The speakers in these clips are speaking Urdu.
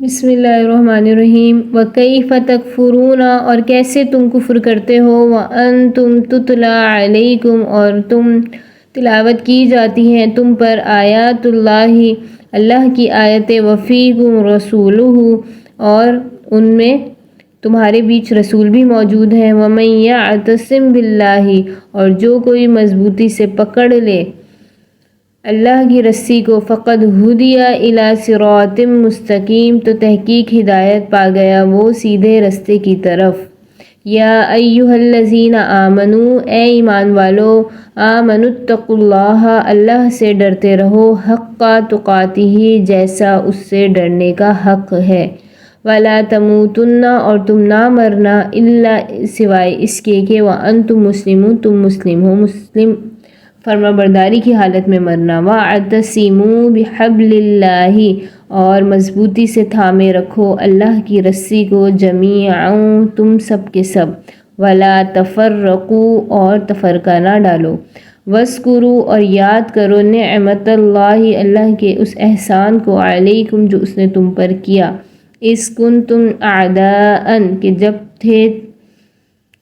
بسم اللہ الرحمن الرحیم وَكَيْفَ تَكْفُرُونَ اور کیسے تم کفر کرتے ہو وَأَنْتُمْ تُتْلَى عَلَيْكُمْ اور تم تلاوت کی جاتی ہیں تم پر آیات اللہ کی آیتیں وَفِيكُمْ رَسُولُهُ اور ان میں تمہارے بیچ رسول بھی موجود ہیں وَمَن يَعْتَصِم بِاللَّهِ اور جو کوئی مضبوطی سے پکڑ لے اللہ کی رسی کو فقد ہدیٰ الی صراط مستقیم تو تحقیق ہدایت پا گیا وہ سیدھے رستے کی طرف یا ایھا الذین آمنو اے ایمان والو آمنوا اتقوا اللہ اللہ سے ڈرتے رہو حق تقاتہ جیسا اس سے ڈرنے کا حق ہے ولا تموتن اور تم نہ مرنا الا سوائے اس کے کہ وانتم مسلمون تم مسلم ہو مسلم فرما برداری کی حالت میں مرنا وَاعْتَصِمُوا بِحَبْلِ اللَّهِ اور مضبوطی سے تھامے رکھو اللہ کی رسی کو جمیعاً تم سب کے سب وَلَا تَفَرَّقُوا اور تفرقہ نہ ڈالو وَاذْكُرُوا اور یاد کرو نعمت اللہ کے اس احسان کو علیکم جو اس نے تم پر کیا اذ کنتم اعداء کہ جب تھے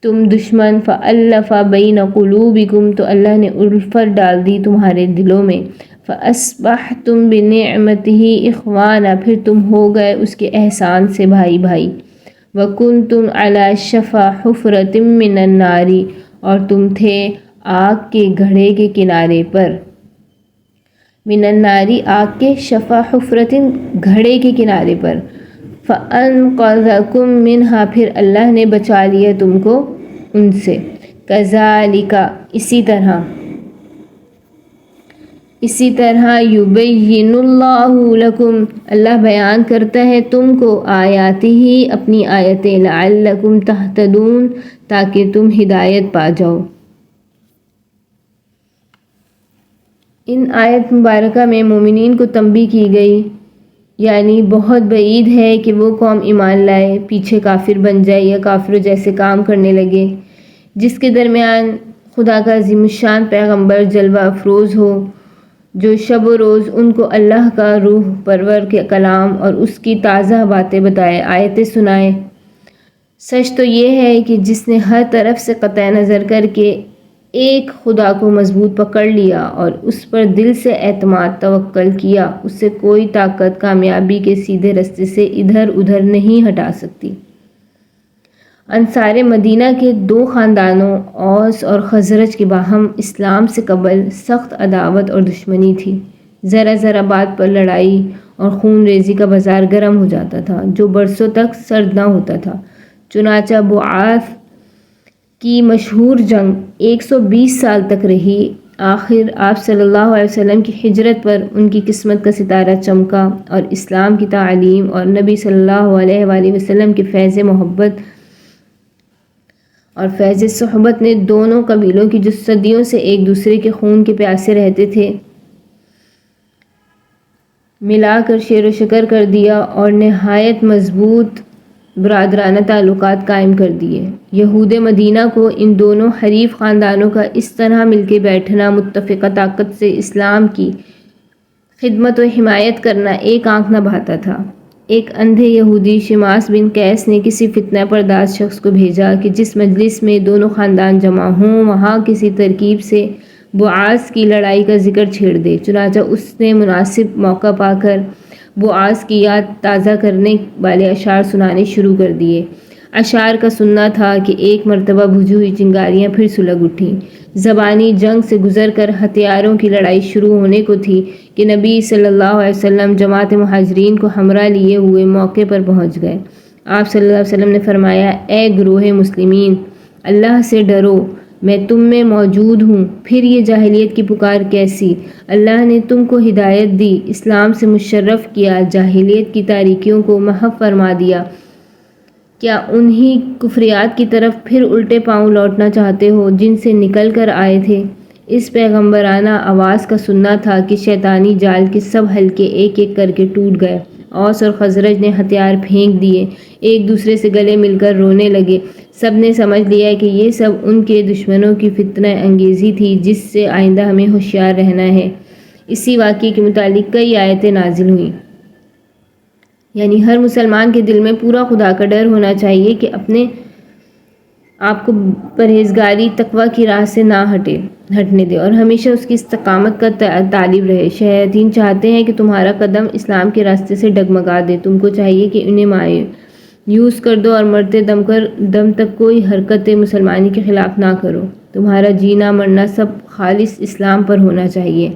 تم دشمن فألف بین قلوبکم تو اللہ نے الفت ڈال دی تمہارے دلوں میں فأصبحتم بنعمتہ اخوانا پھر تم ہو گئے اس کے احسان سے بھائی بھائی وکنتم علی شفا حفرۃ من النار اور تم تھے آگ کے گڑھے کے کنارے پر من النار آگ کے شفا حفرۃ گھڑے کے کنارے پر فَأَنْقَذَكُم مِّنْهَا پھر اللہ نے بچا لیا تم کو ان سے كَذَلِكَ اسی طرح يُبَيِّنُ اللَّهُ لَكُمْ اللہ بیان کرتا ہے تم کو آیاتہ اپنی آیتیں لَعَلَّكُمْ تَهْتَدُونَ تاکہ تم ہدایت پا جاؤ۔ ان آیت مبارکہ میں مومنین کو تنبیہ کی گئی یعنی بہت بعید ہے کہ وہ قوم ایمان لائے پیچھے کافر بن جائے یا کافروں جیسے کام کرنے لگے جس کے درمیان خدا کا عظیم الشان پیغمبر جلوہ افروز ہو جو شب و روز ان کو اللہ کا روح پرور کے کلام اور اس کی تازہ باتیں بتائے آیتیں سنائے۔ سچ تو یہ ہے کہ جس نے ہر طرف سے قطع نظر کر کے ایک خدا کو مضبوط پکڑ لیا اور اس پر دل سے اعتماد توکل کیا اسے کوئی طاقت کامیابی کے سیدھے رستے سے ادھر ادھر نہیں ہٹا سکتی۔ انصار مدینہ کے دو خاندانوں اوس اور خزرج کے باہم اسلام سے قبل سخت عداوت اور دشمنی تھی۔ ذرا ذرا بات پر لڑائی اور خون ریزی کا بازار گرم ہو جاتا تھا جو برسوں تک سرد نہ ہوتا تھا۔ چنانچہ بعاث کی مشہور جنگ 120 سال تک رہی۔ آخر آپ صلی اللہ علیہ وسلم کی ہجرت پر ان کی قسمت کا ستارہ چمکا اور اسلام کی تعلیم اور نبی صلی اللہ علیہ وآلہ وسلم کے فیض محبت اور فیض صحبت نے دونوں قبیلوں کی جو صدیوں سے ایک دوسرے کے خون کے پیاسے رہتے تھے ملا کر شیر و شکر کر دیا اور نہایت مضبوط برادرانہ تعلقات قائم کر دیے۔ یہود مدینہ کو ان دونوں حریف خاندانوں کا اس طرح مل کے بیٹھنا متفقہ طاقت سے اسلام کی خدمت و حمایت کرنا ایک آنکھ نہ بھاتا تھا۔ ایک اندھے یہودی شماس بن قیس نے کسی فتنہ پرداز شخص کو بھیجا کہ جس مجلس میں دونوں خاندان جمع ہوں وہاں کسی ترکیب سے بعاث کی لڑائی کا ذکر چھیڑ دے۔ چنانچہ اس نے مناسب موقع پا کر بعاث کی یاد تازہ کرنے والے اشعار سنانے شروع کر دیے۔ اشعار کا سننا تھا کہ ایک مرتبہ بجھی ہوئی چنگاریاں پھر سلگ اٹھیں۔ زبانی جنگ سے گزر کر ہتھیاروں کی لڑائی شروع ہونے کو تھی کہ نبی صلی اللہ علیہ وسلم جماعت مہاجرین کو ہمراہ لیے ہوئے موقع پر پہنچ گئے۔ آپ صلی اللہ علیہ وسلم نے فرمایا اے گروہ مسلمین اللہ سے ڈرو میں تم میں موجود ہوں۔ پھر یہ جاہلیت کی پکار کیسی؟ اللہ نے تم کو ہدایت دی اسلام سے مشرف کیا جاہلیت کی تاریکیوں کو محو فرما دیا کیا انہی کفریات کی طرف پھر الٹے پاؤں لوٹنا چاہتے ہو جن سے نکل کر آئے تھے؟ اس پیغمبرانہ آواز کا سننا تھا کہ شیطانی جال کے سب حلقے ایک ایک کر کے ٹوٹ گئے۔ اوس اور خزرج نے ہتھیار پھینک دیے ایک دوسرے سے گلے مل کر رونے لگے۔ سب نے سمجھ لیا کہ یہ سب ان کے دشمنوں کی فتنہ انگیزی تھی جس سے آئندہ ہمیں ہوشیار رہنا ہے۔ اسی واقعے کے متعلق کئی آیتیں نازل ہوئیں۔ یعنی ہر مسلمان کے دل میں پورا خدا کا ڈر ہونا چاہیے کہ اپنے آپ کو پرہیزگاری تقوی کی راہ سے نہ ہٹنے دے اور ہمیشہ اس کی استقامت کا طالب رہے۔ شیاطین چاہتے ہیں کہ تمہارا قدم اسلام کے راستے سے ڈگمگا دے، تم کو چاہیے کہ انہیں مایوس کر دو اور مرتے دم تک کوئی حرکت مسلمانی کے خلاف نہ کرو۔ تمہارا جینا مرنا سب خالص اسلام پر ہونا چاہیے۔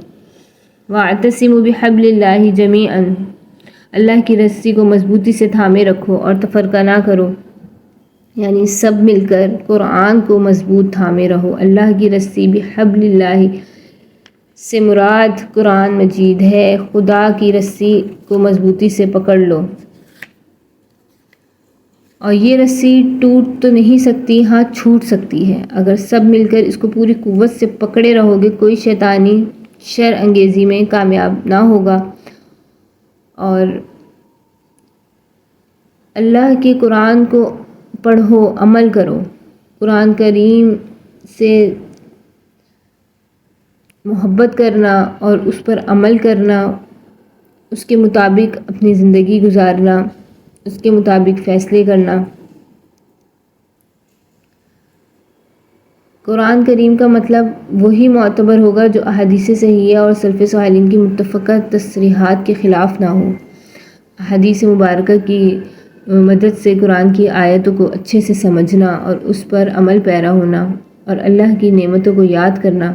وَاعْتَصِمُوا بِحَبْلِ اللَّهِ جَمِيعًا، اللہ کی رسی کو مضبوطی سے تھامے رکھو اور تفرقہ نہ کرو، یعنی سب مل کر قرآن کو مضبوط تھامے رہو۔ اللہ کی رسی بحبل اللہ سے مراد قرآن مجید ہے، خدا کی رسی کو مضبوطی سے پکڑ لو۔ اور یہ رسی ٹوٹ تو نہیں سکتی، ہاں چھوٹ سکتی ہے اگر سب مل کر اس کو پوری قوت سے پکڑے رہو گے۔ کوئی شیطانی شر انگیزی میں کامیاب نہ ہوگا۔ اور اللہ کے قرآن کو پڑھو، عمل کرو، قرآن کریم سے محبت کرنا اور اس پر عمل کرنا، اس کے مطابق اپنی زندگی گزارنا، اس کے مطابق فیصلے کرنا۔ قرآن کریم کا مطلب وہی معتبر ہوگا جو احادیث صحیحہ اور سلف صالحین کی متفقہ تصریحات کے خلاف نہ ہو۔ احادیث مبارکہ کی مدد سے قرآن کی آیتوں کو اچھے سے سمجھنا اور اس پر عمل پیرا ہونا اور اللہ کی نعمتوں کو یاد کرنا۔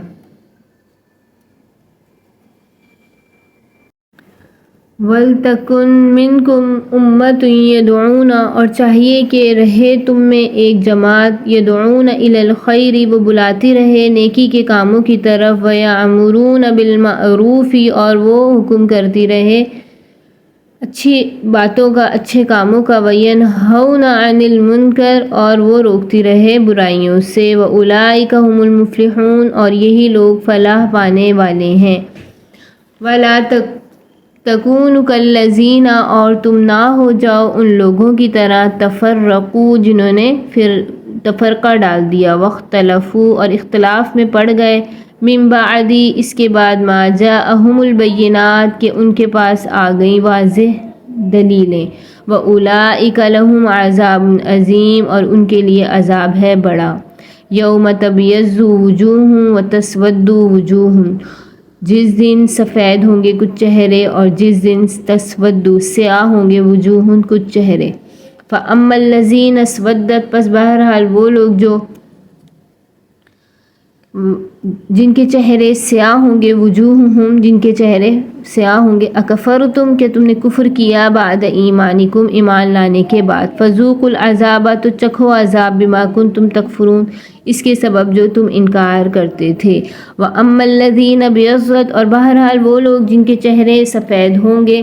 وَلْتَكُنْ مِنْكُمْ أُمَّةٌ يَدْعُونَ، اور چاہیے کہ رہے تم میں ایک جماعت، يَدْعُونَ إِلَى الْخَيْرِ، وہ بلاتی رہے نیکی کے کاموں کی طرف، وَيَأْمُرُونَ بِالْمَعْرُوفِ، اور وہ حکم کرتی رہے اچھی باتوں کا، اچھے کاموں کا، وَيَنْهَوْنَ عَنِ الْمُنْكَرِ، اور وہ روکتی رہے برائیوں سے، وَأُولَئِكَ هُمُ الْمُفْلِحُونَ، اور یہی لوگ فلاح پانے والے ہیں۔ وَلَا تَكُونُوا كَالَّذِينَ، اور تم نہ ہو جاؤ ان لوگوں کی طرح، تفرقوا، جنہوں نے پھر تفرقہ ڈال دیا، واختلفوا، اور اختلاف میں پڑ گئے، من بعد، اس کے بعد، ما جاءہم البینات، کہ ان کے پاس آ گئیں واضح دلیلیں، وَأُولَئِكَ لَهُمْ عَذَابٌ عَظِيمٌ، اور ان کے لیے عذاب ہے بڑا۔ یوم تبیض وجوہ وتسود وجوہ، جس دن سفید ہوں گے کچھ چہرے اور جس دن تسود سیاہ ہوں گے وجوہ کچھ چہرے۔ فَأَمَّا الَّذِينَ اسْوَدَّتْ، پس بہرحال وہ لوگ جو جن کے چہرے سیاہ ہوں گے، وجوہہم، جن کے چہرے سیاہ ہوں گے، اکفرتم، کہ تم نے کفر کیا، بعد ایمانکم، ایمان لانے کے بعد، فذوقوا العذاب، تو چکھو عذاب، بما کنتم تکفرون، اس کے سبب جو تم انکار کرتے تھے۔ وَأَمَّا الَّذِينَ ابْيَضَّتْ، اور بہرحال وہ لوگ جن کے چہرے سفید ہوں گے،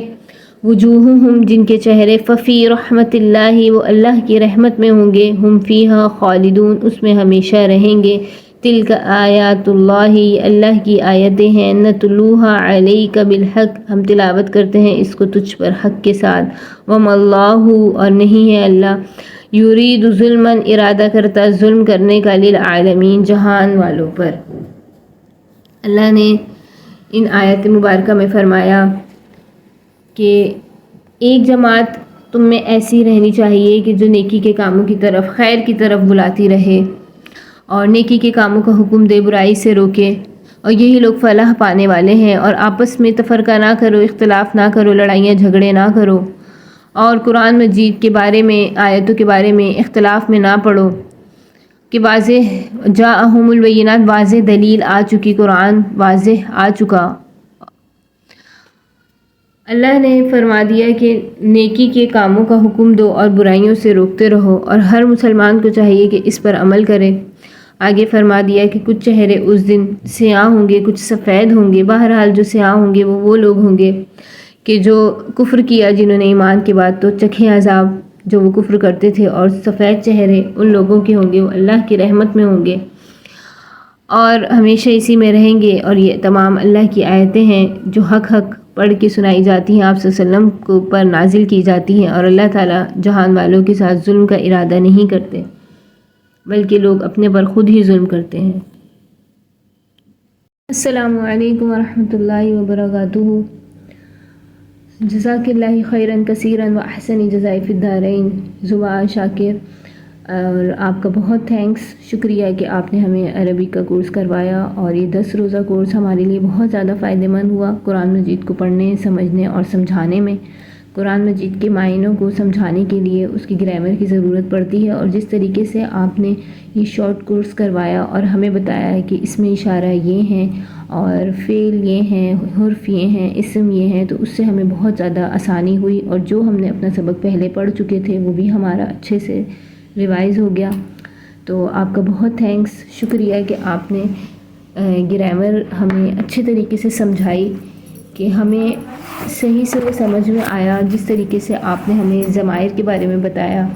وجوہہم، جن کے چہرے، ففی رحمت اللہ، وہ اللہ کی رحمت میں ہوں گے، ہم فیہا خالدون، اس میں ہمیشہ رہیں گے۔ تلک آیات اللہ، اللہ کی آیتیں ہیں، نتلوہا علیک بالحق، ہم تلاوت کرتے ہیں اس کو تجھ پر حق کے ساتھ۔ وما اللہ، اور نہیں ہے اللہ، یرید ظلما، ارادہ کرتا ظلم کرنے کا، للعالمین، جہان والوں پر۔ اللہ نے ان آیت مبارکہ میں فرمایا کہ ایک جماعت تم میں ایسی رہنی چاہیے کہ جو نیکی کے کاموں کی طرف، خیر کی طرف بلاتی رہے اور نیکی کے کاموں کا حکم دے، برائی سے روکے، اور یہی لوگ فلاح پانے والے ہیں۔ اور آپس میں تفرقہ نہ کرو، اختلاف نہ کرو، لڑائیاں جھگڑے نہ کرو، اور قرآن مجید کے بارے میں، آیتوں کے بارے میں اختلاف میں نہ پڑو کہ واضح جاءہم البینات، واضح دلیل آ چکی، قرآن واضح آ چکا۔ اللہ نے فرما دیا کہ نیکی کے کاموں کا حکم دو اور برائیوں سے روکتے رہو، اور ہر مسلمان کو چاہیے کہ اس پر عمل کرے۔ آگے فرما دیا کہ کچھ چہرے اس دن سیاہ ہوں گے، کچھ سفید ہوں گے۔ بہرحال جو سیاہ ہوں گے وہ لوگ ہوں گے کہ جو کفر کیا، جنہوں نے ایمان کے بعد، تو چکھیں عذاب جو وہ کفر کرتے تھے، اور سفید چہرے ان لوگوں کے ہوں گے، وہ اللہ کی رحمت میں ہوں گے اور ہمیشہ اسی میں رہیں گے۔ اور یہ تمام اللہ کی آیتیں ہیں جو حق پڑھ کے سنائی جاتی ہیں، آپ صلی اللہ علیہ وسلم کو پر نازل کی جاتی ہیں، اور اللہ تعالیٰ جہان والوں کے ساتھ ظلم کا ارادہ نہیں کرتے، بلکہ لوگ اپنے پر خود ہی ظلم کرتے ہیں۔ السلام علیکم ورحمۃ اللہ وبرکاتہ۔ جزاک اللہ خیراً کثیراً و احسن جزائے فی الدارین زبا شاکر، اور آپ کا بہت تھینکس، شکریہ کہ آپ نے ہمیں عربی کا کورس کروایا، اور یہ 10 روزہ کورس ہمارے لیے بہت زیادہ فائدہ مند ہوا قرآن مجید کو پڑھنے، سمجھنے اور سمجھانے میں۔ قرآن مجید کے معنوں کو سمجھانے کے لیے اس کی گرامر کی ضرورت پڑتی ہے، اور جس طریقے سے آپ نے یہ شارٹ کورس کروایا اور ہمیں بتایا ہے کہ اس میں اشارہ یہ ہیں اور فعل یہ ہیں، حرف یہ ہیں، اسم یہ ہیں، تو اس سے ہمیں بہت زیادہ آسانی ہوئی، اور جو ہم نے اپنا سبق پہلے پڑھ چکے تھے وہ بھی ہمارا اچھے سے ریوائز ہو گیا۔ تو آپ کا بہت تھینکس، شکریہ کہ آپ نے گرامر ہمیں اچھے طریقے سے سمجھائی، کہ ہمیں صحیح سے سمجھ میں آیا، جس طریقے سے آپ نے ہمیں ضمائر کے بارے میں بتایا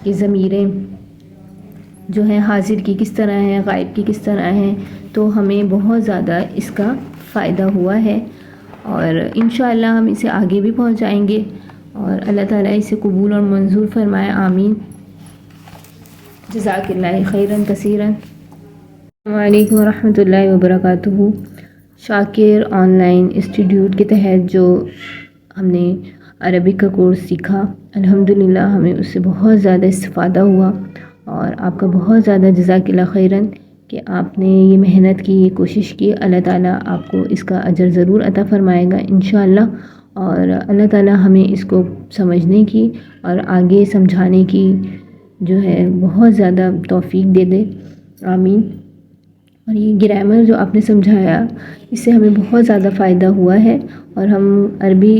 کہ ضمیریں جو ہیں حاضر کی کس طرح ہیں، غائب کی کس طرح ہیں، تو ہمیں بہت زیادہ اس کا فائدہ ہوا ہے، اور انشاءاللہ ہم اسے آگے بھی پہنچائیں گے، اور اللہ تعالیٰ اسے قبول اور منظور فرمائے، آمین۔ جزاک اللہ خیراً کثیراً۔ السلام علیکم ورحمۃ اللہ وبرکاتہ۔ شاکر آن لائن انسٹیٹیوٹ کے تحت جو ہم نے عربک کا کورس سیکھا، الحمدللہ ہمیں اس سے بہت زیادہ استفادہ ہوا، اور آپ کا بہت زیادہ جزاک اللہ خیراً کہ آپ نے یہ محنت کی، یہ کوشش کی۔ اللہ تعالیٰ آپ کو اس کا اجر ضرور عطا فرمائے گا انشاءاللہ، اور اللہ تعالیٰ ہمیں اس کو سمجھنے کی اور آگے سمجھانے کی جو ہے بہت زیادہ توفیق دے دے، آمین۔ اور یہ گرامر جو آپ نے سمجھایا، اس سے ہمیں بہت زیادہ فائدہ ہوا ہے، اور ہم عربی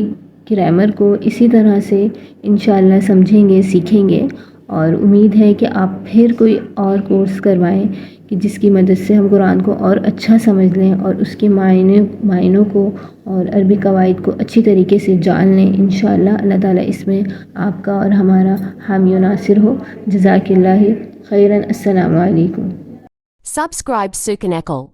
گرامر کو اسی طرح سے انشاءاللہ سمجھیں گے، سیکھیں گے، اور امید ہے کہ آپ پھر کوئی اور کورس کروائیں کہ جس کی مدد سے ہم قرآن کو اور اچھا سمجھ لیں، اور اس کے معنوں کو اور عربی قواعد کو اچھی طریقے سے جان لیں انشاءاللہ۔ اللہ تعالیٰ اس میں آپ کا اور ہمارا حامی و ناصر ہو۔ جزاک اللہ خیراً۔ السلام علیکم۔ Subscribe Sukan Ekol.